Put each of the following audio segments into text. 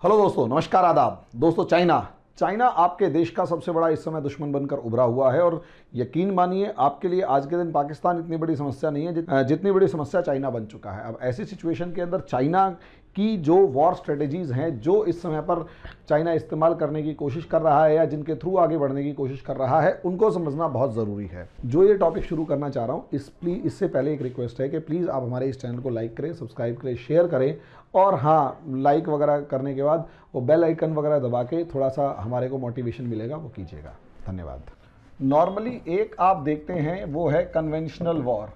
Hello दोस्तों, नमस्कार, आदाब। दोस्तों, चाइना आपके देश का सबसे बड़ा इस समय दुश्मन बनकर उभरा हुआ है और यकीन मानिए आपके लिए आज के दिन पाकिस्तान इतनी बड़ी समस्या नहीं है जितनी बड़ी समस्या चाइना बन चुका है। अब ऐसी सिचुएशन के अंदर चाइना की जो वॉर स्ट्रेटेजीज हैं, जो इस समय पर चाइना इस्तेमाल करने की कोशिश कर रहा है या जिनके थ्रू आगे बढ़ने की कोशिश कर रहा है, उनको समझना बहुत ज़रूरी है। जो ये टॉपिक शुरू करना चाह रहा हूँ, इससे पहले एक रिक्वेस्ट है कि प्लीज़ आप हमारे इस चैनल को लाइक करें, सब्सक्राइब करें, शेयर करें और हाँ, लाइक वगैरह करने के बाद वो बेल आइकन वगैरह दबा के थोड़ा सा हमारे को मोटिवेशन मिलेगा, वो कीजिएगा। धन्यवाद। नॉर्मली एक आप देखते हैं वो है कन्वेंशनल वॉर।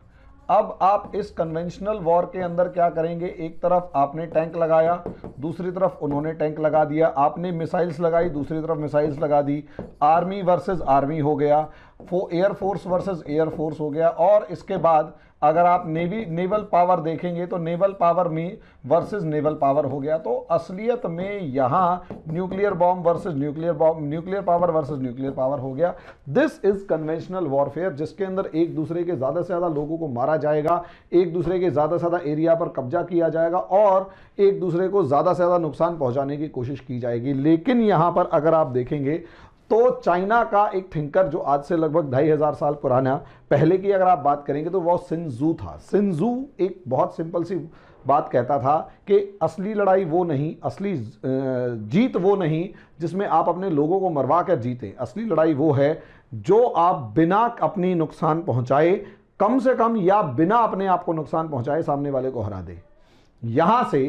अब आप इस कन्वेंशनल वॉर के अंदर क्या करेंगे, एक तरफ आपने टैंक लगाया, दूसरी तरफ उन्होंने टैंक लगा दिया, आपने मिसाइल्स लगाई, दूसरी तरफ मिसाइल्स लगा दी, आर्मी वर्सेस आर्मी हो गया, एयरफोर्स वर्सेस एयरफोर्स हो गया। और इसके बाद अगर आप नेवल पावर देखेंगे तो नेवल पावर में वर्सेस नेवल पावर हो गया। तो असलियत में यहाँ nuclear bomb versus nuclear bomb, nuclear power versus nuclear power हो गया। दिस इज कन्वेंशनल वॉरफेयर, जिसके अंदर एक दूसरे के ज़्यादा से ज़्यादा लोगों को मारा जाएगा, एक दूसरे के ज़्यादा से ज़्यादा एरिया पर कब्जा किया जाएगा और एक दूसरे को ज़्यादा से ज़्यादा नुकसान पहुँचाने की कोशिश की जाएगी। लेकिन यहाँ पर अगर आप देखेंगे तो चाइना का एक थिंकर जो आज से लगभग 2500 साल पुराना, पहले की अगर आप बात करेंगे तो वो सिनजू था। सिनजू एक बहुत सिंपल सी बात कहता था कि असली लड़ाई वो नहीं, असली जीत वो नहीं जिसमें आप अपने लोगों को मरवा कर जीते। असली लड़ाई वो है जो आप बिना अपनी नुकसान पहुंचाए, कम से कम या बिना अपने आप को नुकसान पहुंचाए, सामने वाले को हरा दे। यहां से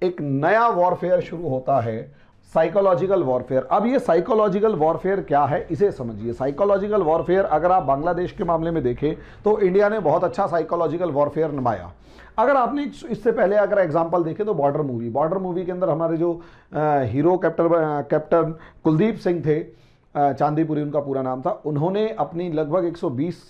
एक नया वॉरफेयर शुरू होता है, साइकोलॉजिकल वॉरफेयर। अब ये साइकोलॉजिकल वॉरफेयर क्या है, इसे समझिए। साइकोलॉजिकल वॉरफेयर अगर आप बांग्लादेश के मामले में देखें तो इंडिया ने बहुत अच्छा साइकोलॉजिकल वॉरफेयर निभाया। अगर आपने इससे पहले अगर एग्जांपल देखें तो बॉर्डर मूवी के अंदर हमारे जो हीरो कैप्टन कुलदीप सिंह थे, चांदीपुरी उनका पूरा नाम था, उन्होंने अपनी लगभग 120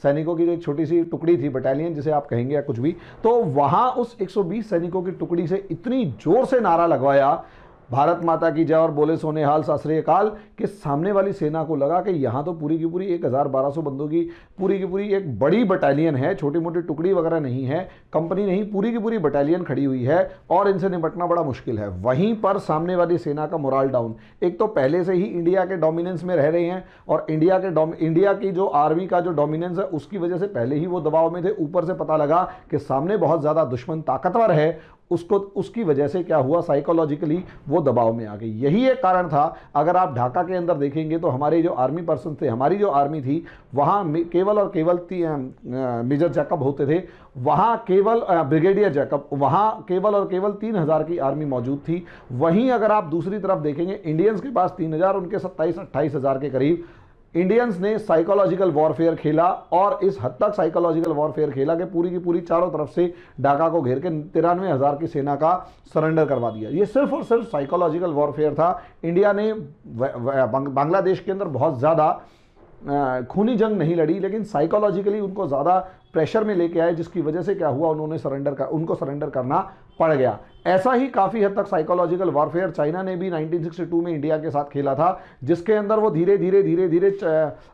सैनिकों की जो एक छोटी सी टुकड़ी थी, बटालियन जिसे आप कहेंगे या कुछ भी, तो वहां उस 120 सैनिकों की टुकड़ी से इतनी जोर से नारा लगवाया, भारत माता की जय और बोले सोने हाल सत श्री अकाल, कि सामने वाली सेना को लगा कि यहाँ तो पूरी की पूरी 1000-1200 बंदों की पूरी एक बड़ी बटालियन है, छोटी मोटी टुकड़ी वगैरह नहीं है, कंपनी नहीं, पूरी की पूरी बटालियन खड़ी हुई है और इनसे निपटना बड़ा मुश्किल है। वहीं पर सामने वाली सेना का मोराल डाउन। एक तो पहले से ही इंडिया के डोमिनेंस में रह रहे हैं और इंडिया की जो आर्मी का जो डोमिनेंस है उसकी वजह से पहले ही वो दबाव में थे। ऊपर से पता लगा कि सामने बहुत ज़्यादा दुश्मन ताकतवर है, उसकी वजह से क्या हुआ, साइकोलॉजिकली वो दबाव में आ गई। यही एक कारण था। अगर आप ढाका के अंदर देखेंगे तो हमारे जो आर्मी पर्सन थे, हमारी जो आर्मी थी, वहाँ केवल और केवल मेजर जैकब होते थे, वहाँ केवल ब्रिगेडियर जैकब, वहाँ केवल और केवल 3000 की आर्मी मौजूद थी। वहीं अगर आप दूसरी तरफ देखेंगे, इंडियंस के पास 3000, उनके 27-28 हज़ार के करीब। इंडियंस ने साइकोलॉजिकल वॉरफेयर खेला और इस हद तक साइकोलॉजिकल वॉरफेयर खेला कि पूरी की पूरी चारों तरफ से ढाका को घेर के 93,000 की सेना का सरेंडर करवा दिया। ये सिर्फ और सिर्फ साइकोलॉजिकल वॉरफेयर था। इंडिया ने बांग्लादेश के अंदर बहुत ज़्यादा खूनी जंग नहीं लड़ी, लेकिन साइकोलॉजिकली उनको ज़्यादा प्रेशर में लेके आए, जिसकी वजह से क्या हुआ, उनको सरेंडर करना पड़ गया। ऐसा ही काफ़ी हद तक साइकोलॉजिकल वॉरफेयर चाइना ने भी 1962 में इंडिया के साथ खेला था, जिसके अंदर वो धीरे धीरे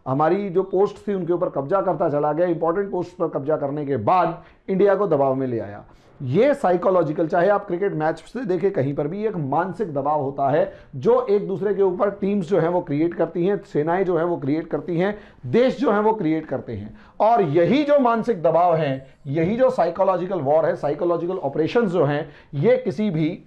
हमारी जो पोस्ट थी उनके ऊपर कब्जा करता चला गया। इंपॉर्टेंट पोस्ट पर कब्जा करने के बाद इंडिया को दबाव में ले आया। ये साइकोलॉजिकल, चाहे आप क्रिकेट मैच से देखें, कहीं पर भी एक मानसिक दबाव होता है जो एक दूसरे के ऊपर टीम्स जो हैं वो क्रिएट करती हैं, सेनाएं जो हैं वो क्रिएट करती हैं, देश जो हैं वो क्रिएट करते हैं। और यही जो मानसिक दबाव है, यही जो साइकोलॉजिकल वॉर है, साइकोलॉजिकल ऑपरेशंस जो हैं, ये किसी भी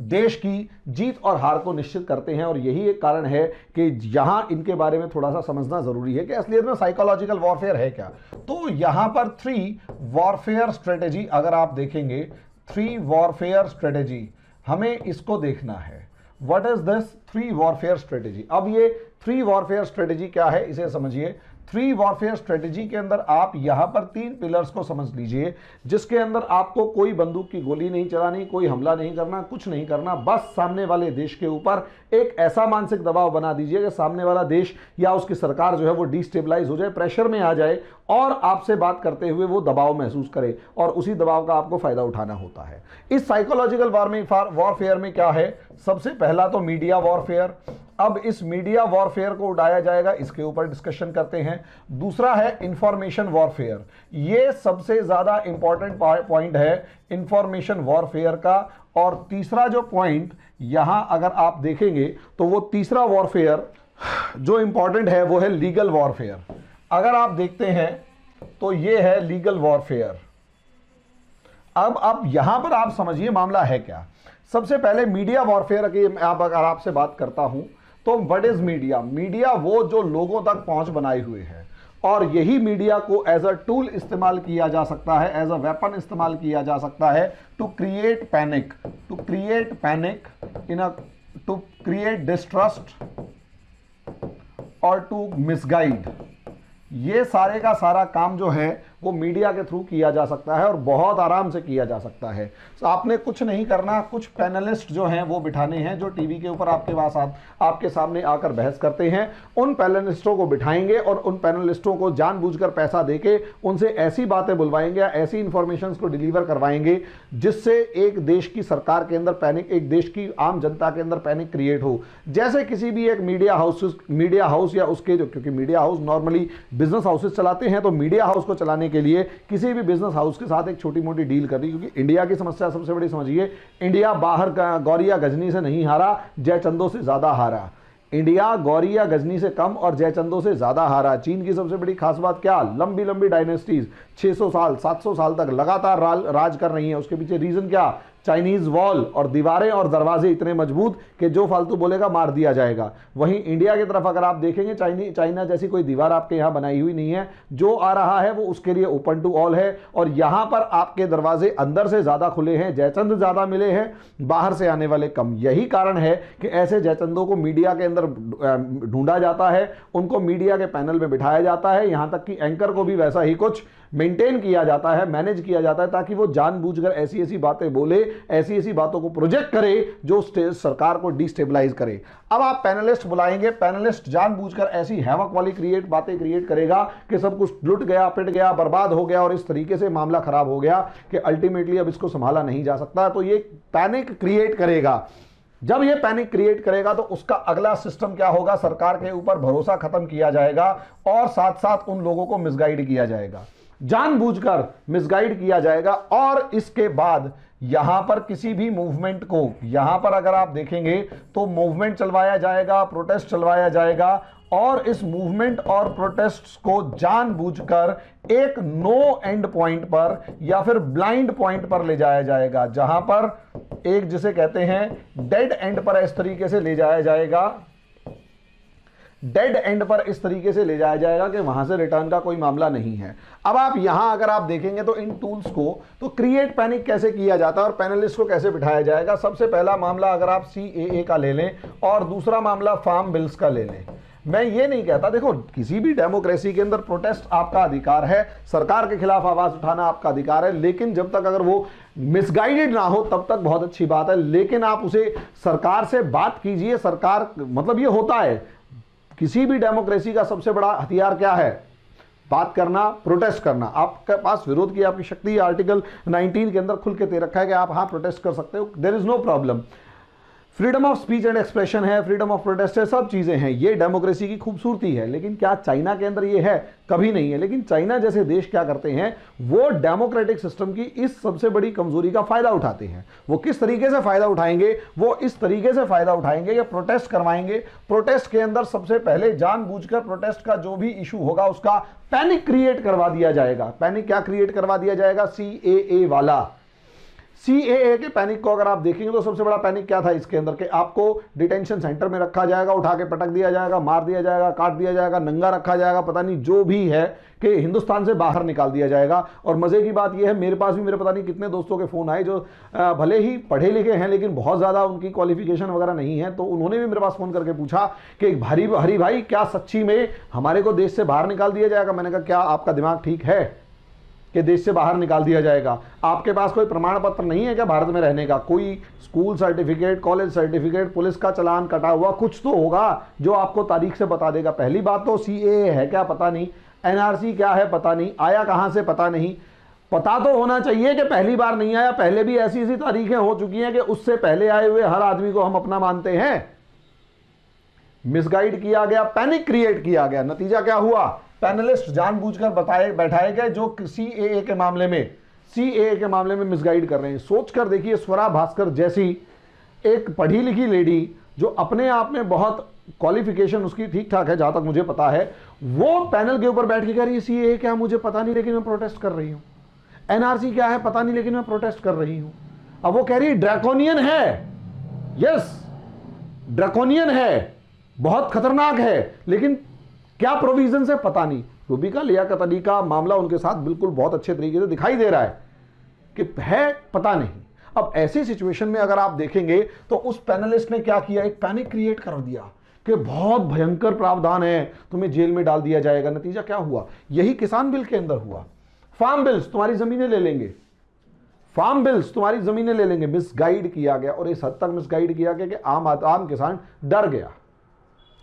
देश की जीत और हार को निश्चित करते हैं। और यही एक कारण है कि यहां इनके बारे में थोड़ा सा समझना जरूरी है कि असलियत में साइकोलॉजिकल वॉरफेयर है क्या। तो यहां पर 3 वॉरफेयर स्ट्रेटेजी अगर आप देखेंगे, 3 वॉरफेयर स्ट्रेटेजी, हमें इसको देखना है। What is this 3 warfare strategy. अब ये 3 वॉरफेयर स्ट्रेटेजी क्या है, इसे समझिए। 3 वॉरफेयर स्ट्रेटेजी के अंदर आप यहां पर 3 पिलर्स को समझ लीजिए, जिसके अंदर आपको कोई बंदूक की गोली नहीं चलानी, कोई हमला नहीं करना, कुछ नहीं करना। बस सामने वाले देश के ऊपर एक ऐसा मानसिक दबाव बना दीजिए कि सामने वाला देश या उसकी सरकार जो है वो डिस्टेबलाइज हो जाए, प्रेशर में आ जाए और आपसे बात करते हुए वो दबाव महसूस करे, और उसी दबाव का आपको फायदा उठाना होता है। इस साइकोलॉजिकल वॉरफेयर में क्या है, सबसे पहला तो मीडिया वॉरफेयर। अब इस मीडिया वॉरफेयर को उड़ाया जाएगा, इसके ऊपर डिस्कशन करते हैं। दूसरा है इंफॉर्मेशन वॉरफेयर। ये सबसे ज्यादा इंपॉर्टेंट पॉइंट है इंफॉर्मेशन वॉरफेयर का। और तीसरा जो पॉइंट यहां अगर आप देखेंगे तो वो तीसरा वॉरफेयर जो इंपॉर्टेंट है वो है लीगल वॉरफेयर। अगर आप देखते हैं तो ये है लीगल वॉरफेयर। अब आप यहां पर आप समझिए मामला है क्या। सबसे पहले मीडिया वॉरफेयर की अगर आपसे बात करता हूं तो व्हाट इज मीडिया। मीडिया वो जो लोगों तक पहुंच बनाए हुए है, और यही मीडिया को एज अ टूल इस्तेमाल किया जा सकता है, एज अ वेपन इस्तेमाल किया जा सकता है to create panic to create distrust और टू मिसगाइड। ये सारे का सारा काम जो है वो मीडिया के थ्रू किया जा सकता है और बहुत आराम से किया जा सकता है। तो आपने कुछ नहीं करना, कुछ पैनलिस्ट जो हैं वो बिठाने हैं जो टीवी के ऊपर आपके पास आपके सामने आकर बहस करते हैं। उन पैनलिस्टों को बिठाएंगे और उन पैनलिस्टों को जानबूझकर पैसा देके उनसे ऐसी बातें बुलवाएंगे या ऐसी इंफॉर्मेशन को डिलीवर करवाएंगे जिससे एक देश की सरकार के अंदर पैनिक, एक देश की आम जनता के अंदर पैनिक क्रिएट हो। जैसे किसी भी एक मीडिया हाउस या उसके जो, क्योंकि media house normally business houses चलाते हैं, तो मीडिया हाउस को चलाने के लिए किसी भी बिजनेस हाउस के साथ एक छोटी मोटी डील करनी, क्योंकि इंडिया की समस्या सबसे बड़ी समझिए, इंडिया बाहर गौरिया गजनी से नहीं हारा, जयचंदों से ज्यादा हारा। इंडिया गौरिया गजनी से कम और जयचंदों से ज्यादा हारा। चीन की सबसे बड़ी खास बात क्या, लंबी लंबी डायनेस्टीज 600 साल 700 साल तक लगातार राज कर रही है। उसके पीछे रीजन क्या, चाइनीज वॉल और दीवारें और दरवाजे इतने मजबूत कि जो फालतू बोलेगा मार दिया जाएगा। वहीं इंडिया की तरफ अगर आप देखेंगे, चाइना जैसी कोई दीवार आपके यहां बनाई हुई नहीं है। जो आ रहा है वो उसके लिए ओपन टू ऑल है और यहां पर आपके दरवाजे अंदर से ज्यादा खुले हैं, जयचंद ज्यादा मिले हैं, बाहर से आने वाले कम। यही कारण है कि ऐसे जयचंदों को मीडिया के अंदर ढूंढा जाता है, उनको मीडिया के पैनल में बिठाया जाता है। यहां तक कि एंकर को भी वैसा ही कुछ मेंटेन किया जाता है, मैनेज किया जाता है, ताकि वो जानबूझकर ऐसी ऐसी बातें बोले, ऐसी ऐसी बातों को प्रोजेक्ट करे जो सरकार को डिस्टेबलाइज करे। अब आप पैनलिस्ट बुलाएंगे, पैनलिस्ट जानबूझकर ऐसी हैवक वाली बातें क्रिएट करेगा कि सब कुछ लुट गया, पिट गया, बर्बाद हो गया और इस तरीके से मामला खराब हो गया कि अल्टीमेटली अब इसको संभाला नहीं जा सकता। तो ये पैनिक क्रिएट करेगा। जब ये पैनिक क्रिएट करेगा तो उसका अगला सिस्टम क्या होगा, सरकार के ऊपर भरोसा खत्म किया जाएगा और साथ साथ उन लोगों को मिसगाइड किया जाएगा, जानबूझकर मिसगाइड किया जाएगा। और इसके बाद यहां पर किसी भी मूवमेंट को, यहां पर अगर आप देखेंगे तो मूवमेंट चलवाया जाएगा, प्रोटेस्ट चलवाया जाएगा और इस मूवमेंट और प्रोटेस्ट को जानबूझकर एक नो एंड पॉइंट पर या फिर ब्लाइंड पॉइंट पर ले जाया जाएगा, जहां पर एक जिसे कहते हैं डेड एंड पर इस तरीके से ले जाया जाएगा, डेड एंड पर इस तरीके से ले जाया जाएगा कि वहां से रिटर्न का कोई मामला नहीं है। अब आप यहां अगर आप देखेंगे तो इन टूल्स को तो क्रिएट पैनिक कैसे किया जाता है और पैनलिस्ट को कैसे बिठाया जाएगा। सबसे पहला मामला अगर आप CAA का ले लें और दूसरा मामला फार्म बिल्स का ले लें। मैं ये नहीं कहता, देखो किसी भी डेमोक्रेसी के अंदर प्रोटेस्ट आपका अधिकार है, सरकार के खिलाफ आवाज उठाना आपका अधिकार है, लेकिन जब तक अगर वो मिसगाइडेड ना हो तब तक बहुत अच्छी बात है। लेकिन आप उसे सरकार से बात कीजिए, सरकार मतलब ये होता है किसी भी डेमोक्रेसी का सबसे बड़ा हथियार क्या है, बात करना, प्रोटेस्ट करना। आपके पास विरोध की आपकी शक्ति आर्टिकल 19 के अंदर खुल के दे रखा है कि आप हाँ प्रोटेस्ट कर सकते हो, there is no problem. Freedom of speech and expression है, फ्रीडम ऑफ प्रोटेस्ट है, सब चीजें हैं, ये डेमोक्रेसी की खूबसूरती है। लेकिन क्या चाइना के अंदर ये है? कभी नहीं है। लेकिन चाइना जैसे देश क्या करते हैं, वो डेमोक्रेटिक सिस्टम की इस सबसे बड़ी कमजोरी का फायदा उठाते हैं। वो किस तरीके से फायदा उठाएंगे? वो इस तरीके से फायदा उठाएंगे कि प्रोटेस्ट करवाएंगे, प्रोटेस्ट के अंदर सबसे पहले जानबूझकर प्रोटेस्ट का जो भी इशू होगा उसका पैनिक क्रिएट करवा दिया जाएगा। पैनिक क्या क्रिएट करवा दिया जाएगा? CAA वाला। CAA के पैनिक को अगर आप देखेंगे तो सबसे बड़ा पैनिक क्या था इसके अंदर कि आपको डिटेंशन सेंटर में रखा जाएगा, उठा के पटक दिया जाएगा, मार दिया जाएगा, काट दिया जाएगा, नंगा रखा जाएगा, पता नहीं जो भी है, कि हिंदुस्तान से बाहर निकाल दिया जाएगा। और मजे की बात यह है, मेरे पास भी मेरे पता नहीं कितने दोस्तों के फोन आए जो भले ही पढ़े लिखे हैं लेकिन बहुत ज्यादा उनकी क्वालिफिकेशन वगैरह नहीं है, तो उन्होंने भी मेरे पास फोन करके पूछा कि हरी भाई क्या सच्ची में हमारे को देश से बाहर निकाल दिया जाएगा? मैंने कहा क्या आपका दिमाग ठीक है कि देश से बाहर निकाल दिया जाएगा? आपके पास कोई प्रमाण पत्र नहीं है क्या भारत में रहने का? कोई school certificate, college certificate, police का चालान कटा हुआ कुछ तो होगा जो आपको तारीख से बता देगा। पहली बात तो CAA है क्या पता नहीं, NRC क्या है पता नहीं, आया कहां से पता नहीं। पता तो होना चाहिए कि पहली बार नहीं आया, पहले भी ऐसी ऐसी तारीखें हो चुकी हैं कि उससे पहले आए हुए हर आदमी को हम अपना मानते हैं। मिसगाइड किया गया, पैनिक क्रिएट किया गया। नतीजा क्या हुआ? पैनलिस्ट जानबूझकर बैठाए गए जो CAA के मामले में सीएए के मामले में मिसगाइड कर रहे हैं। सोच कर देखिए, स्वरा भास्कर जैसी एक पढ़ी लिखी लेडी जो अपने आप में बहुत क्वालिफिकेशन उसकी ठीक ठाक है, जहां तक मुझे पता है, वो पैनल के ऊपर बैठ के कह रही है सीएए क्या मुझे पता नहीं लेकिन मैं प्रोटेस्ट कर रही हूं, एनआरसी क्या है पता नहीं लेकिन मैं प्रोटेस्ट कर रही हूं। अब वो कह रही है ड्रैकोनियन है, यस ड्रैकोनियन है, बहुत खतरनाक है, लेकिन क्या प्रोविजन है पता नहीं। रूबिका लियाकत अली का मामला उनके साथ बिल्कुल बहुत अच्छे तरीके से दिखाई दे रहा है कि है पता नहीं। अब ऐसी सिचुएशन में अगर आप देखेंगे तो उस पैनलिस्ट ने क्या किया, एक पैनिक क्रिएट कर दिया कि बहुत भयंकर प्रावधान है, तुम्हें जेल में डाल दिया जाएगा। नतीजा क्या हुआ, यही किसान बिल के अंदर हुआ। फार्म बिल्स तुम्हारी जमीनें ले लेंगे, फार्म बिल्स तुम्हारी जमीनें ले लेंगे। मिसगाइड किया गया, और इस हद तक मिसगाइड किया गया कि आम किसान डर गया।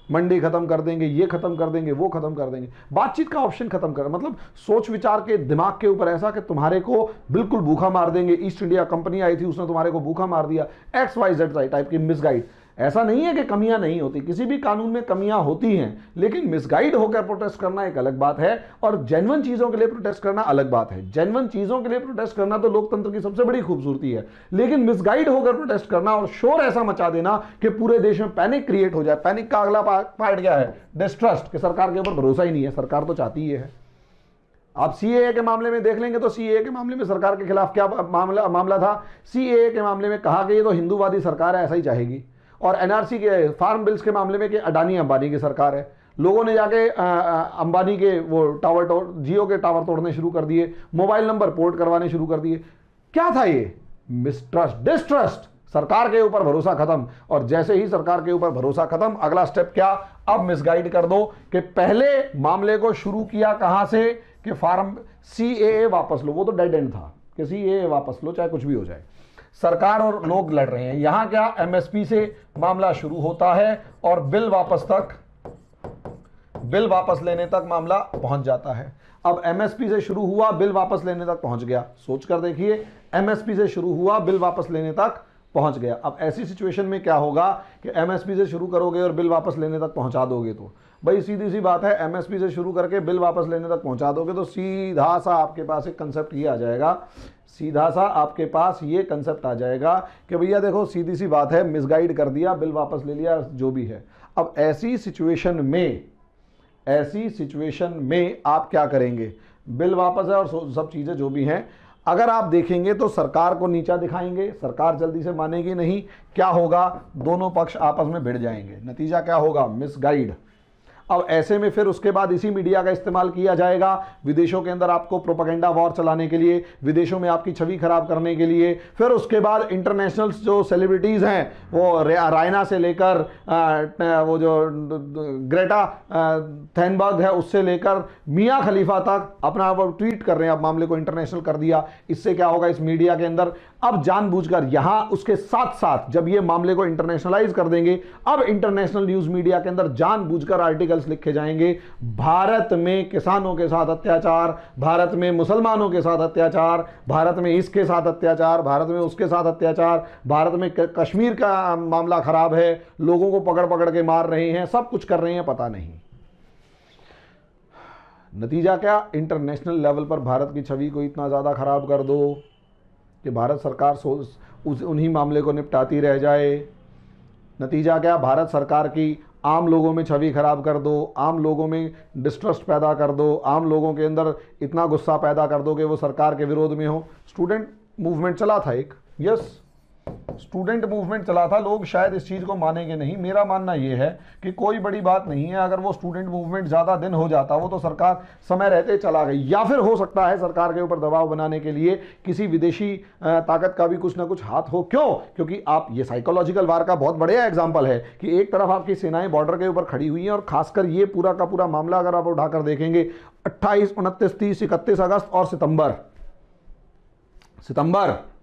मंडी खत्म कर देंगे, ये खत्म कर देंगे, वो खत्म कर देंगे, बातचीत का ऑप्शन खत्म कर, मतलब सोच विचार के दिमाग के ऊपर ऐसा कि तुम्हारे को बिल्कुल भूखा मार देंगे। ईस्ट इंडिया कंपनी आई थी, उसने तुम्हारे को भूखा मार दिया, XYZ टाइप की मिसगाइड। ऐसा नहीं है कि कमियां नहीं होती, किसी भी कानून में कमियां होती हैं, लेकिन मिसगाइड होकर प्रोटेस्ट करना एक अलग बात है और जेन्युइन चीजों के लिए प्रोटेस्ट करना अलग बात है। जेन्युइन चीजों के लिए प्रोटेस्ट करना तो लोकतंत्र की सबसे बड़ी खूबसूरती है, लेकिन मिसगाइड होकर प्रोटेस्ट करना और शोर ऐसा मचा देना कि पूरे देश में पैनिक क्रिएट हो जाए। पैनिक का अगला पार्ट क्या है, डिस्ट्रस्ट, कि सरकार के ऊपर भरोसा ही नहीं है। सरकार तो चाहती ही है। आप सीएए के मामले में देख लेंगे तो सीएए के मामले में सरकार के खिलाफ क्या मामला था। सीएए के मामले में कहा कि ये तो हिंदूवादी सरकार है, ऐसा ही चाहेगी। और एनआरसी के फार्म बिल्स के मामले में कि अडानी अंबानी की सरकार है। लोगों ने जाके अंबानी के वो जियो के टावर तोड़ने शुरू कर दिए, मोबाइल नंबर पोर्ट करवाने शुरू कर दिए। क्या था ये, मिसट्रस्ट, डिस्ट्रस्ट, सरकार के ऊपर भरोसा खत्म। और जैसे ही सरकार के ऊपर भरोसा खत्म, अगला स्टेप क्या, अब मिसगाइड कर दो कि पहले मामले को शुरू किया कहां से कि फार्म सीएए वापस लो, वो तो डेड एंड था कि सीएए वापस लो चाहे कुछ भी हो जाए। सरकार और लोग लड़ रहे हैं। यहां क्या, एमएसपी से मामला शुरू होता है और बिल वापस लेने तक मामला पहुंच जाता है। अब एमएसपी से शुरू हुआ, बिल वापस लेने तक पहुंच गया। सोचकर देखिए, एमएसपी से शुरू हुआ, बिल वापस लेने तक पहुंच गया। अब ऐसी सिचुएशन में क्या होगा कि एमएसपी से शुरू करोगे और बिल वापस लेने तक पहुंचा दोगे तो भाई सीधी सी बात है, एमएसपी से शुरू करके बिल वापस लेने तक पहुंचा दोगे तो सीधा सा आपके पास एक कंसेप्ट ये आ जाएगा, सीधा सा आपके पास ये कंसेप्ट आ जाएगा कि भैया देखो सीधी सी बात है, मिसगाइड कर दिया, बिल वापस ले लिया, जो भी है। अब ऐसी सिचुएशन में आप क्या करेंगे, बिल वापस है और सब चीजें जो भी हैं, अगर आप देखेंगे तो सरकार को नीचा दिखाएंगे, सरकार जल्दी से मानेगी नहीं। क्या होगा, दोनों पक्ष आपस में भिड़ जाएंगे। नतीजा क्या होगा, मिसगाइड। अब ऐसे में फिर उसके बाद इसी मीडिया का इस्तेमाल किया जाएगा विदेशों के अंदर आपको प्रोपेगेंडा वॉर चलाने के लिए, विदेशों में आपकी छवि खराब करने के लिए। फिर उसके बाद इंटरनेशनल जो सेलिब्रिटीज़ हैं, वो रायना से लेकर वो जो ग्रेटा थैनबर्ग है उससे लेकर मियाँ खलीफा तक अपना वो ट्वीट कर रहे हैं। अब मामले को इंटरनेशनल कर दिया। इससे क्या होगा, इस मीडिया के अंदर अब जानबूझकर यहाँ उसके साथ साथ जब ये मामले को इंटरनेशनलाइज कर देंगे, अब इंटरनेशनल न्यूज मीडिया के अंदर जानबूझकर आर्टिकल्स लिखे जाएंगे, भारत में किसानों के साथ अत्याचार, भारत में मुसलमानों के साथ अत्याचार, भारत में इसके साथ अत्याचार, भारत में उसके साथ अत्याचार, भारत में कश्मीर का मामला खराब है, लोगों को पकड़ पकड़ के मार रहे हैं, सब कुछ कर रहे हैं, पता नहीं। नतीजा क्या, इंटरनेशनल लेवल पर भारत की छवि को इतना ज्यादा खराब कर दो कि भारत सरकार उन्हीं मामले को निपटाती रह जाए। नतीजा क्या, भारत सरकार की आम लोगों में छवि खराब कर दो, आम लोगों में डिस्ट्रस्ट पैदा कर दो, आम लोगों के अंदर इतना गुस्सा पैदा कर दो कि वो सरकार के विरोध में हो। स्टूडेंट मूवमेंट चला था एक, यस स्टूडेंट मूवमेंट चला था। लोग शायद इस चीज़ को मानेंगे नहीं, मेरा मानना ये है कि कोई बड़ी बात नहीं है अगर वो स्टूडेंट मूवमेंट ज़्यादा दिन हो जाता, वो तो सरकार समय रहते चला गई, या फिर हो सकता है सरकार के ऊपर दबाव बनाने के लिए किसी विदेशी ताकत का भी कुछ ना कुछ हाथ हो। क्यों, क्योंकि आप ये साइकोलॉजिकल वार का बहुत बढ़िया एग्जाम्पल है कि एक तरफ आपकी सेनाएं बॉर्डर के ऊपर खड़ी हुई हैं और खासकर ये पूरा का पूरा मामला अगर आप उठाकर देखेंगे 28, 29, 30, 31 अगस्त और सितंबर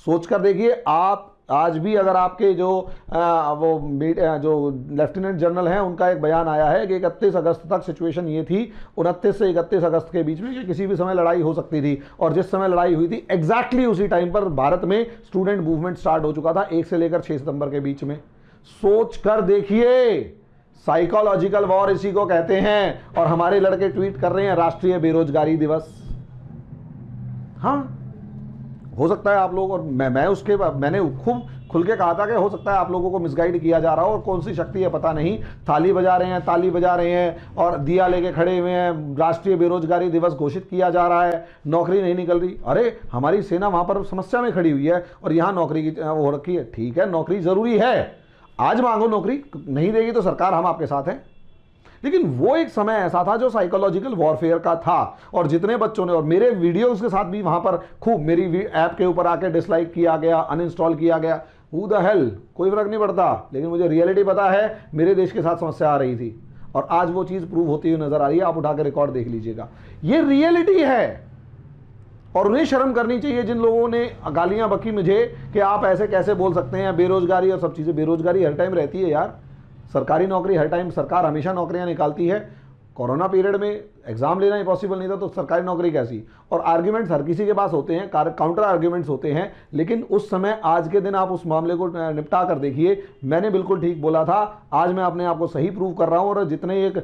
सोचकर देखिए। आप आज भी अगर आपके जो लेफ्टिनेंट जनरल हैं उनका एक बयान आया है कि 31 अगस्त तक सिचुएशन ये थी, 29 से 31 अगस्त के बीच में, कि किसी भी समय लड़ाई हो सकती थी। और जिस समय लड़ाई हुई थी एग्जैक्टली उसी टाइम पर भारत में स्टूडेंट मूवमेंट स्टार्ट हो चुका था, 1 से लेकर 6 सितंबर के बीच में। सोच कर देखिए, साइकोलॉजिकल वॉर इसी को कहते हैं। और हमारे लड़के ट्वीट कर रहे हैं राष्ट्रीय बेरोजगारी दिवस। हाँ, हो सकता है आप लोग, और मैंने खूब खुल के कहा था कि हो सकता है आप लोगों को मिसगाइड किया जा रहा हो, और कौन सी शक्ति है पता नहीं, थाली बजा रहे हैं, ताली बजा रहे हैं और दिया लेके खड़े हुए हैं, राष्ट्रीय बेरोजगारी दिवस घोषित किया जा रहा है, नौकरी नहीं निकल रही। अरे हमारी सेना वहां पर समस्या में खड़ी हुई है और यहाँ नौकरी की वो हो रखी है। ठीक है, नौकरी जरूरी है, आज मांगो नौकरी, नहीं देगी तो सरकार हम आपके साथ हैं। लेकिन वो एक समय ऐसा था जो साइकोलॉजिकल वॉरफेयर का था, और जितने बच्चों ने, और मेरे वीडियोस के साथ भी वहां पर खूब मेरी ऐप के ऊपर आके डिसलाइक किया गया, अनइंस्टॉल किया गया, हू द हेल, कोई फर्क नहीं पड़ता। लेकिन मुझे रियलिटी पता है, मेरे देश के साथ समस्या आ रही थी और आज वो चीज प्रूव होती हुई नजर आ रही है। आप उठा के रिकॉर्ड देख लीजिएगा, ये रियलिटी है। और उन्हें शर्म करनी चाहिए जिन लोगों ने गालियां बकी मुझे कि आप ऐसे कैसे बोल सकते हैं, बेरोजगारी और सब चीजें। बेरोजगारी हर टाइम रहती है यार, सरकारी नौकरी हर टाइम, सरकार हमेशा नौकरियां निकालती है। कोरोना पीरियड में एग्जाम लेना ही पॉसिबल नहीं था तो सरकारी नौकरी कैसी। और आर्ग्यूमेंट्स हर किसी के पास होते हैं, काउंटर आर्ग्यूमेंट्स होते हैं, लेकिन उस समय, आज के दिन आप उस मामले को निपटा कर देखिए। मैंने बिल्कुल ठीक बोला था, आज मैं अपने आप को सही प्रूव कर रहा हूं। और जितने एक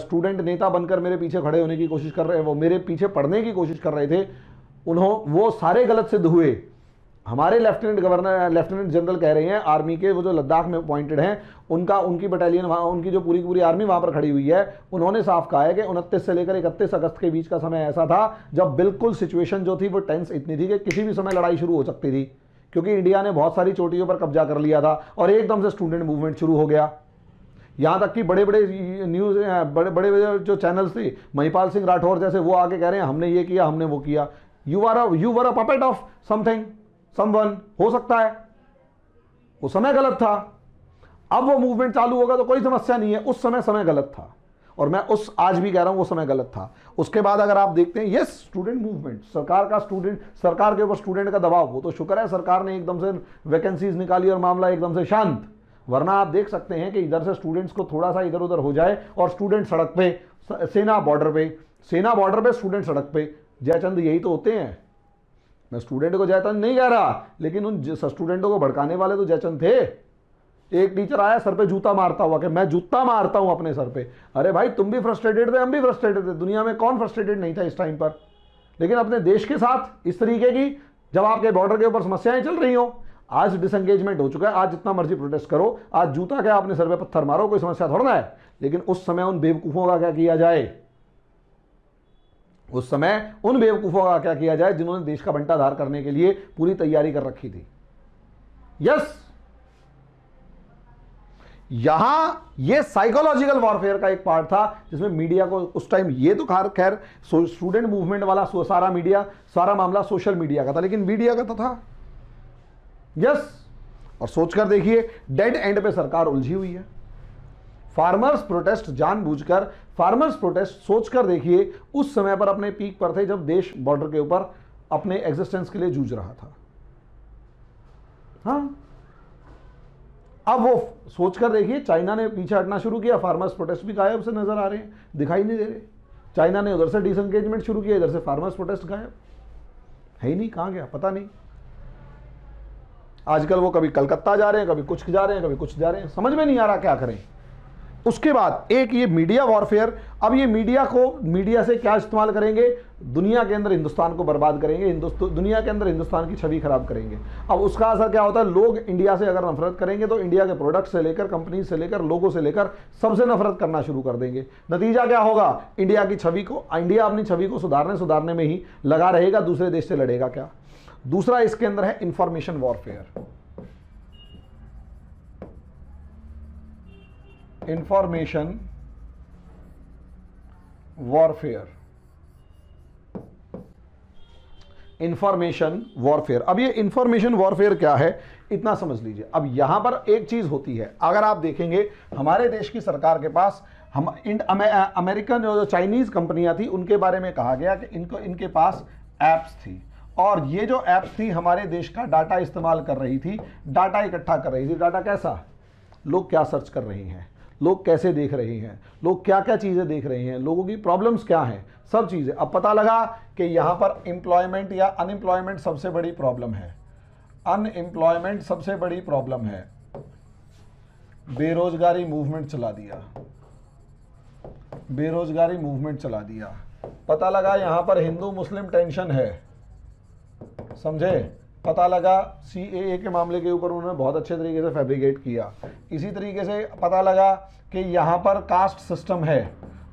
स्टूडेंट नेता बनकर मेरे पीछे खड़े होने की कोशिश कर रहे हैं, वो मेरे पीछे पढ़ने की कोशिश कर रहे थे, वो सारे गलत सिद्ध हुए। हमारे लेफ्टिनेंट जनरल कह रहे हैं आर्मी के, वो जो लद्दाख में अपॉइंटेड हैं, उनकी बटालियन वहाँ, उनकी जो पूरी की पूरी आर्मी वहाँ पर खड़ी हुई है, उन्होंने साफ कहा है कि 29 से लेकर 31 अगस्त के बीच का समय ऐसा था जब बिल्कुल सिचुएशन जो थी वो टेंस इतनी थी कि किसी भी समय लड़ाई शुरू हो सकती थी, क्योंकि इंडिया ने बहुत सारी चोटियों पर कब्जा कर लिया था और एकदम से स्टूडेंट मूवमेंट शुरू हो गया। यहाँ तक कि बड़े बड़े न्यूज़, बड़े बड़े जो चैनल्स थे, महिपाल सिंह राठौर जैसे, वो आके कह रहे हैं हमने ये किया, हमने वो किया। You were a puppet of something, someone, हो सकता है वो समय गलत था। अब वो मूवमेंट चालू होगा तो कोई समस्या नहीं है, उस समय गलत था, और मैं आज भी कह रहा हूं वो समय गलत था। उसके बाद अगर आप देखते हैं, यस, स्टूडेंट मूवमेंट, सरकार के ऊपर स्टूडेंट का दबाव, वो तो शुक्र है सरकार ने एकदम से वैकेंसीज निकाली और मामला एकदम से शांत। वरना आप देख सकते हैं कि इधर से स्टूडेंट्स को थोड़ा सा इधर उधर हो जाए और स्टूडेंट सड़क पे, सेना बॉर्डर पे स्टूडेंट सड़क पे। जयचंद यही तो होते हैं। मैं स्टूडेंट को जयचंद नहीं कह रहा, लेकिन उन स्टूडेंटों को भड़काने वाले तो जयचंद थे। एक टीचर आया सर पे जूता मारता हुआ कि मैं जूता मारता हूं अपने सर पे। अरे भाई, तुम भी फ्रस्ट्रेटेड थे, हम भी फ्रस्ट्रेटेड थे, दुनिया में कौन फ्रस्ट्रेटेड नहीं था इस टाइम पर। लेकिन अपने देश के साथ इस तरीके की, जब आपके बॉर्डर के ऊपर समस्याएं चल रही हो, आज डिसंगेजमेंट हो चुका है, आज जितना मर्जी प्रोटेस्ट करो, आज जूता क्या अपने सर पे पत्थर मारो, कोई समस्या थोड़ा है। लेकिन उस समय उन बेवकूफों का क्या किया जाए, उस समय उन बेवकूफों का क्या किया जाए जिन्होंने देश का बंटाधार करने के लिए पूरी तैयारी कर रखी थी। यस, यहां ये साइकोलॉजिकल वॉरफेयर का एक पार्ट था, जिसमें मीडिया को उस टाइम, ये तो खैर स्टूडेंट मूवमेंट वाला सारा मामला सोशल मीडिया का था, लेकिन मीडिया का तो था। यस, और सोचकर देखिए, डेड एंड पे सरकार उलझी हुई है। फार्मर्स प्रोटेस्ट, जानबूझकर फार्मर्स प्रोटेस्ट, सोचकर देखिए, उस समय पर अपने पीक पर थे जब देश बॉर्डर के ऊपर अपने एग्जिस्टेंस के लिए जूझ रहा था। हाँ, अब वो सोचकर देखिए, चाइना ने पीछे हटना शुरू किया, फार्मर्स प्रोटेस्ट भी गायब से नजर आ रहे हैं, दिखाई नहीं दे रहे। चाइना ने उधर से डिसएंगेजमेंट शुरू किया, इधर से फार्मर्स प्रोटेस्ट गायब है ही नहीं, कहां गया पता नहीं। आजकल वो कभी कलकत्ता जा रहे हैं, कभी कुछ जा रहे हैं, कभी कुछ जा रहे हैं, समझ में नहीं आ रहा क्या करें। उसके बाद एक ये मीडिया वॉरफेयर, अब ये मीडिया से क्या इस्तेमाल करेंगे, दुनिया के अंदर हिंदुस्तान को बर्बाद करेंगे, दुनिया के अंदर हिंदुस्तान की छवि खराब करेंगे। अब उसका असर क्या होता है, लोग इंडिया से अगर नफरत करेंगे तो इंडिया के प्रोडक्ट से लेकर, कंपनी से लेकर, लोगों से लेकर सबसे नफरत करना शुरू कर देंगे। नतीजा क्या होगा, इंडिया अपनी छवि को सुधारने में ही लगा रहेगा, दूसरे देश से लड़ेगा क्या। दूसरा इसके अंदर है इंफॉर्मेशन वॉरफेयर। इंफॉर्मेशन वॉरफेयर, अब ये इंफॉर्मेशन वॉरफेयर क्या है, इतना समझ लीजिए। अब यहां पर एक चीज होती है, अगर आप देखेंगे हमारे देश की सरकार के पास, अमेरिकन जो चाइनीज कंपनियां थी, उनके बारे में कहा गया कि इनके पास एप्स थी, और ये जो एप्स थी हमारे देश का डाटा इस्तेमाल कर रही थी, डाटा इकट्ठा कर रही थी। डाटा कैसा, लोग क्या सर्च कर रहे हैं, लोग कैसे देख रहे हैं, लोग क्या क्या चीजें देख रहे हैं, लोगों की प्रॉब्लम्स क्या हैं, सब चीजें। अब पता लगा कि यहां पर एम्प्लॉयमेंट या अनएम्प्लॉयमेंट सबसे बड़ी प्रॉब्लम है, अनएम्प्लॉयमेंट सबसे बड़ी प्रॉब्लम है, बेरोजगारी मूवमेंट चला दिया, पता लगा यहां पर हिंदू मुस्लिम टेंशन है, समझे, पता लगा CAA के मामले के ऊपर उन्होंने बहुत अच्छे तरीके से फैब्रिकेट किया। इसी तरीके से पता लगा कि यहाँ पर कास्ट सिस्टम है,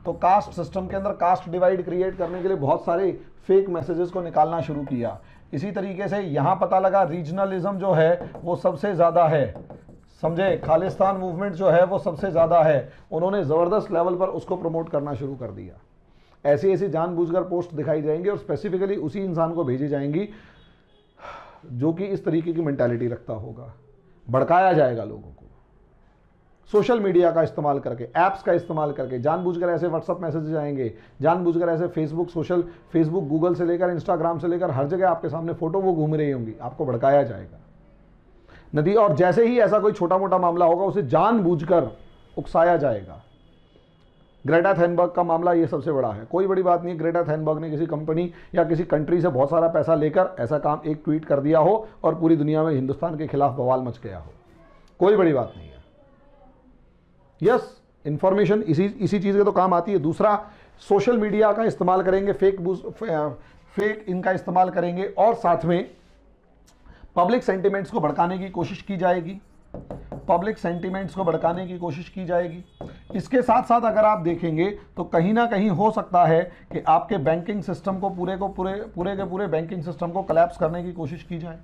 तो कास्ट सिस्टम के अंदर कास्ट डिवाइड क्रिएट करने के लिए बहुत सारे फेक मैसेजेस को निकालना शुरू किया। इसी तरीके से यहाँ पता लगा रीजनलिज्म जो है वो सबसे ज़्यादा है, समझे, खालिस्तान मूवमेंट जो है वो सबसे ज़्यादा है, उन्होंने ज़बरदस्त लेवल पर उसको प्रमोट करना शुरू कर दिया। ऐसी ऐसी जानबूझकर पोस्ट दिखाई जाएंगी और स्पेसिफिकली उसी इंसान को भेजी जाएंगी जो कि इस तरीके की मेंटालिटी रखता होगा। भड़काया जाएगा लोगों को सोशल मीडिया का इस्तेमाल करके, ऐप्स का इस्तेमाल करके, जानबूझकर ऐसे व्हाट्सअप मैसेजेस आएंगे, जानबूझकर ऐसे फेसबुक गूगल से लेकर इंस्टाग्राम से लेकर हर जगह आपके सामने फोटो वो घूम रही होंगी, आपको भड़काया जाएगा नदी। और जैसे ही ऐसा कोई छोटा मोटा मामला होगा उसे जानबूझकर उकसाया जाएगा। ग्रेटा थैनबर्ग का मामला ये सबसे बड़ा है, कोई बड़ी बात नहीं। ग्रेटा थैनबर्ग ने किसी कंपनी या किसी कंट्री से बहुत सारा पैसा लेकर ऐसा काम एक ट्वीट कर दिया हो और पूरी दुनिया में हिंदुस्तान के खिलाफ बवाल मच गया हो, कोई बड़ी बात नहीं है। यस, इंफॉर्मेशन इसी चीज़ के तो काम आती है। दूसरा, सोशल मीडिया का इस्तेमाल करेंगे, फेक इनका इस्तेमाल करेंगे और साथ में पब्लिक सेंटिमेंट्स को भड़काने की कोशिश की जाएगी, पब्लिक सेंटिमेंट्स को भड़काने की कोशिश की जाएगी। इसके साथ साथ अगर आप देखेंगे तो कहीं ना कहीं हो सकता है कि आपके बैंकिंग सिस्टम को पूरे के पूरे बैंकिंग सिस्टम को कोलैप्स करने की कोशिश की जाए।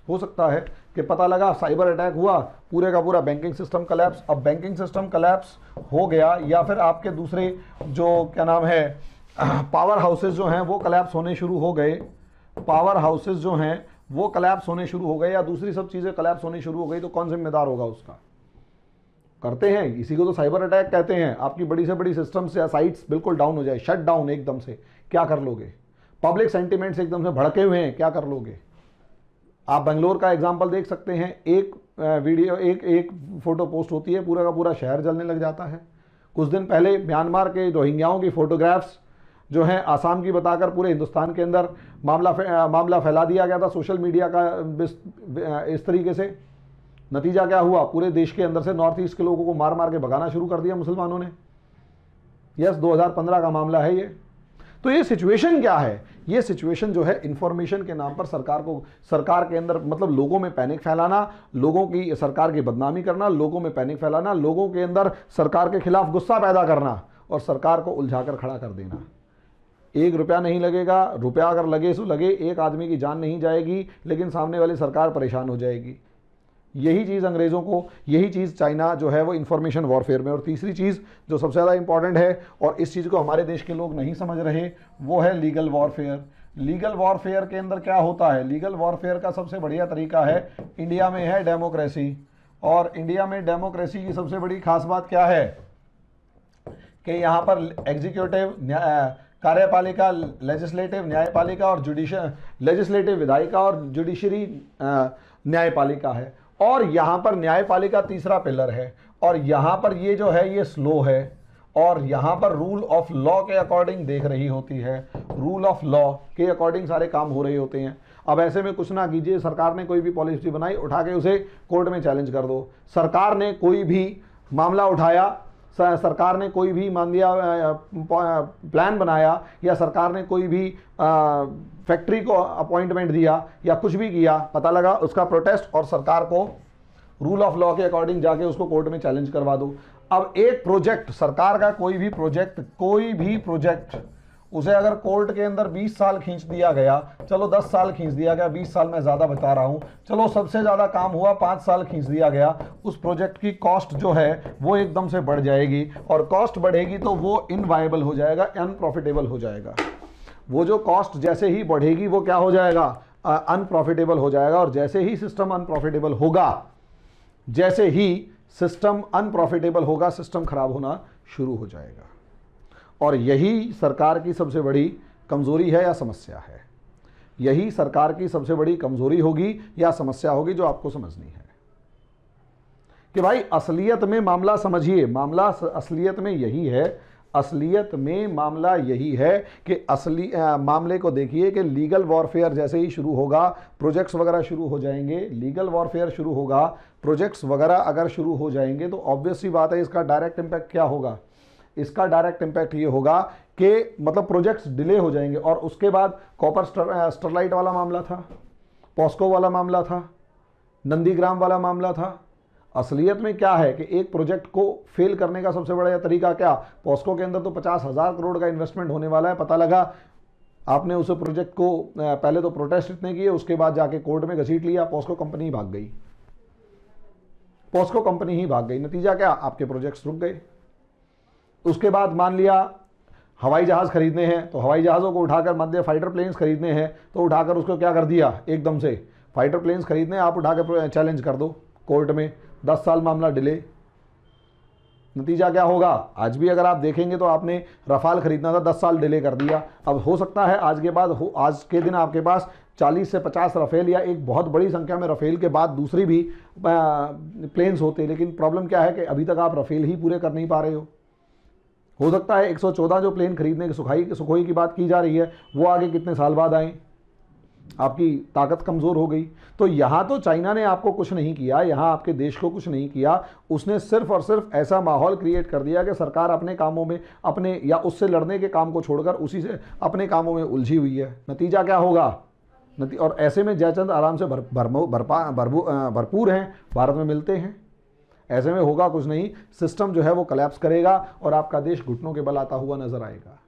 हो सकता है कि पता लगा साइबर अटैक हुआ, पूरे का पूरा बैंकिंग सिस्टम कोलैप्स। अब बैंकिंग सिस्टम कोलैप्स हो गया या फिर आपके दूसरे जो क्या नाम है पावर हाउसेस जो हैं वो कोलैप्स होने शुरू हो गए, पावर हाउसेस जो हैं वो कोलैप्स होने शुरू हो गए या दूसरी सब चीज़ें कोलैप्स होनी शुरू हो गई, तो कौन जिम्मेदार होगा उसका? करते हैं, इसी को तो साइबर अटैक कहते हैं। आपकी बड़ी से बड़ी सिस्टम्स या साइट्स बिल्कुल डाउन हो जाए, शट डाउन एकदम से, क्या कर लोगे? पब्लिक सेंटिमेंट्स एकदम से भड़के हुए हैं, क्या कर लोगे? आप बेंगलोर का एग्जाम्पल देख सकते हैं, एक वीडियो एक फोटो पोस्ट होती है, पूरा का पूरा शहर जलने लग जाता है। कुछ दिन पहले म्यांमार के रोहिंग्याओं की फोटोग्राफ्स जो हैं आसाम की बताकर पूरे हिंदुस्तान के अंदर मामला फैला दिया गया था सोशल मीडिया का इस तरीके से। नतीजा क्या हुआ? पूरे देश के अंदर से नॉर्थ ईस्ट के लोगों को मार मार के भगाना शुरू कर दिया मुसलमानों ने। यस, 2015 का मामला है ये। तो ये सिचुएशन क्या है? ये सिचुएशन जो है इंफॉर्मेशन के नाम पर सरकार के अंदर मतलब लोगों में पैनिक फैलाना, लोगों की सरकार की बदनामी करना, लोगों में पैनिक फैलाना, लोगों के अंदर सरकार के खिलाफ गुस्सा पैदा करना और सरकार को उलझाकर खड़ा कर देना। 1 रुपया नहीं लगेगा, रुपया अगर लगे सो लगे, एक आदमी की जान नहीं जाएगी, लेकिन सामने वाली सरकार परेशान हो जाएगी। यही चीज़ अंग्रेज़ों को, यही चीज़ चाइना जो है वो इंफॉर्मेशन वॉरफेयर में। और तीसरी चीज़ जो सबसे ज़्यादा इंपॉर्टेंट है और इस चीज़ को हमारे देश के लोग नहीं समझ रहे, वो है लीगल वॉरफेयर। लीगल वॉरफेयर के अंदर क्या होता है? लीगल वॉरफेयर का सबसे बढ़िया तरीका है, इंडिया में है डेमोक्रेसी। और इंडिया में डेमोक्रेसी की सबसे बड़ी खास बात क्या है कि यहाँ पर एग्जीक्यूटिव कार्यपालिका, लेजिस्लेटिव न्यायपालिका और लेजिस्लेटिव विधायिका और जुडिशरी न्यायपालिका है। और यहाँ पर न्यायपालिका तीसरा पिलर है। और यहाँ पर ये जो है ये स्लो है और यहाँ पर रूल ऑफ लॉ के अकॉर्डिंग देख रही होती है, रूल ऑफ लॉ के अकॉर्डिंग सारे काम हो रहे होते हैं। अब ऐसे में कुछ ना कीजिए, सरकार ने कोई भी पॉलिसी बनाई, उठा के उसे कोर्ट में चैलेंज कर दो। सरकार ने कोई भी मामला उठाया, सरकार ने कोई भी मान लिया प्लान बनाया, या सरकार ने कोई भी फैक्ट्री को अपॉइंटमेंट दिया या कुछ भी किया, पता लगा उसका प्रोटेस्ट, और सरकार को रूल ऑफ लॉ के अकॉर्डिंग जाके उसको कोर्ट में चैलेंज करवा दो। अब एक प्रोजेक्ट, सरकार का कोई भी प्रोजेक्ट उसे अगर कोर्ट के अंदर 20 साल खींच दिया गया, चलो 10 साल खींच दिया गया, 20 साल मैं ज़्यादा बता रहा हूँ, चलो सबसे ज़्यादा काम हुआ 5 साल खींच दिया गया, उस प्रोजेक्ट की कॉस्ट जो है वो एकदम से बढ़ जाएगी। और कॉस्ट बढ़ेगी तो वो इनवायबल हो जाएगा, अनप्रॉफिटेबल हो जाएगा। वो जो कॉस्ट जैसे ही बढ़ेगी वो क्या हो जाएगा? अनप्रॉफिटेबल हो जाएगा। और जैसे ही सिस्टम अनप्रॉफिटेबल होगा, सिस्टम खराब होना शुरू हो जाएगा। और यही सरकार की सबसे बड़ी कमजोरी है या समस्या है। यही सरकार की सबसे बड़ी कमजोरी होगी या समस्या होगी जो आपको समझनी है कि भाई असलियत में मामला समझिए, मामला असलियत में यही है, असलियत में मामला यही है कि असली मामले को देखिए कि लीगल वॉरफेयर जैसे ही शुरू होगा, प्रोजेक्ट्स वगैरह शुरू हो जाएंगे, लीगल वॉरफेयर शुरू होगा, प्रोजेक्ट्स वगैरह अगर शुरू हो जाएंगे तो ऑब्वियस सी बात है इसका डायरेक्ट इम्पैक्ट क्या होगा? इसका डायरेक्ट इम्पैक्ट ये होगा कि मतलब प्रोजेक्ट्स डिले हो जाएंगे। और उसके बाद कॉपर स्टरलाइट वाला मामला था, पॉस्को वाला मामला था, नंदीग्राम वाला मामला था। असलियत में क्या है कि एक प्रोजेक्ट को फेल करने का सबसे बड़ा तरीका क्या, पॉस्को के अंदर तो 50,000 करोड़ का इन्वेस्टमेंट होने वाला है, पता लगा आपने उस प्रोजेक्ट को पहले तो प्रोटेस्ट इतने किए, उसके बाद जाके कोर्ट में घसीट लिया, पॉस्को कंपनी ही भाग गई, पॉस्को कंपनी ही भाग गई। नतीजा क्या, आपके प्रोजेक्ट्स रुक गए। उसके बाद मान लिया हवाई जहाज खरीदने हैं तो हवाई जहाज़ों को उठाकर, मान लिया फाइटर प्लेन्स खरीदने हैं तो उठाकर उसको क्या कर दिया, एकदम से फाइटर प्लेन्स खरीदने आप उठाकर चैलेंज कर दो कोर्ट में, 10 साल मामला डिले। नतीजा क्या होगा, आज भी अगर आप देखेंगे तो आपने रफाल खरीदना था, 10 साल डिले कर दिया। अब हो सकता है आज के बाद आज के दिन आपके पास 40 से 50 रफेल या एक बहुत बड़ी संख्या में रफेल के बाद दूसरी भी प्लेन्स होते, लेकिन प्रॉब्लम क्या है कि अभी तक आप रफेल ही पूरे कर नहीं पा रहे हो सकता है 114 जो प्लेन खरीदने के सुखोई की बात की जा रही है वो आगे कितने साल बाद आए, आपकी ताकत कमज़ोर हो गई। तो यहाँ तो चाइना ने आपको कुछ नहीं किया, यहाँ आपके देश को कुछ नहीं किया, उसने सिर्फ और सिर्फ ऐसा माहौल क्रिएट कर दिया कि सरकार अपने कामों में, अपने या उससे लड़ने के काम को छोड़कर उसी से अपने कामों में उलझी हुई है। नतीजा क्या होगा, और ऐसे में जयचंद आराम से भरपूर हैं, भारत में मिलते हैं, ऐसे में होगा कुछ नहीं, सिस्टम जो है वो कलेप्स करेगा और आपका देश घुटनों के बल आता हुआ नजर आएगा।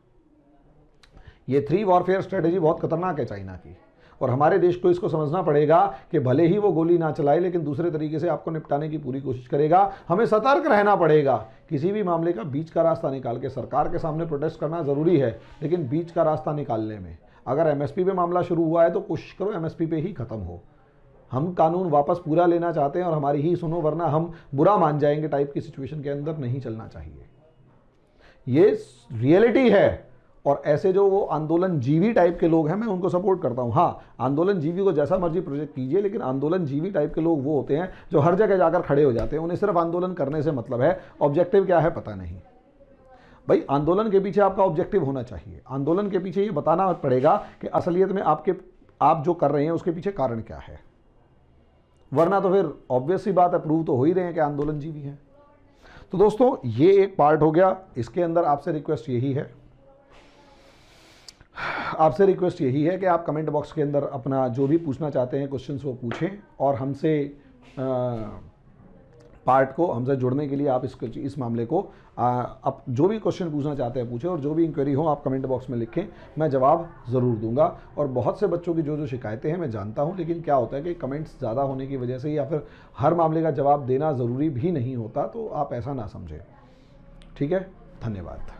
ये 3 वॉरफेयर स्ट्रेटेजी बहुत खतरनाक है चाइना की, और हमारे देश को इसको समझना पड़ेगा कि भले ही वो गोली ना चलाए लेकिन दूसरे तरीके से आपको निपटाने की पूरी कोशिश करेगा। हमें सतर्क रहना पड़ेगा, किसी भी मामले का बीच का रास्ता निकाल के, सरकार के सामने प्रोटेस्ट करना ज़रूरी है लेकिन बीच का रास्ता निकालने में, अगर एमएसपी पे मामला शुरू हुआ है तो कोशिश करो एमएसपी पे ही ख़त्म हो। हम कानून वापस पूरा लेना चाहते हैं और हमारी ही सुनो वरना हम बुरा मान जाएंगे टाइप की सिचुएशन के अंदर नहीं चलना चाहिए। ये रियलिटी है। और ऐसे जो वो आंदोलन जीवी टाइप के लोग हैं मैं उनको सपोर्ट करता हूँ। हाँ, आंदोलन जीवी को जैसा मर्जी प्रोजेक्ट कीजिए, लेकिन आंदोलन जीवी टाइप के लोग वो होते हैं जो हर जगह जाकर खड़े हो जाते हैं, उन्हें सिर्फ आंदोलन करने से मतलब है, ऑब्जेक्टिव क्या है पता नहीं। भाई आंदोलन के पीछे आपका ऑब्जेक्टिव होना चाहिए, आंदोलन के पीछे ये बताना पड़ेगा कि असलियत में आप जो कर रहे हैं उसके पीछे कारण क्या है, वरना तो फिर ऑब्वियस सी बात है, प्रूव तो हो ही रहे हैं कि आंदोलन जीवी है। तो दोस्तों ये एक पार्ट हो गया, इसके अंदर आपसे रिक्वेस्ट यही है कि आप कमेंट बॉक्स के अंदर अपना जो भी पूछना चाहते हैं क्वेश्चंस वो पूछें, और हमसे पार्ट को हमसे जुड़ने के लिए आप इस मामले को आप जो भी क्वेश्चन पूछना चाहते हैं पूछें, और जो भी इंक्वायरी हो आप कमेंट बॉक्स में लिखें, मैं जवाब ज़रूर दूंगा। और बहुत से बच्चों की जो शिकायतें हैं मैं जानता हूं, लेकिन क्या होता है कि कमेंट्स ज़्यादा होने की वजह से या फिर हर मामले का जवाब देना ज़रूरी भी नहीं होता, तो आप ऐसा ना समझें। ठीक है, धन्यवाद।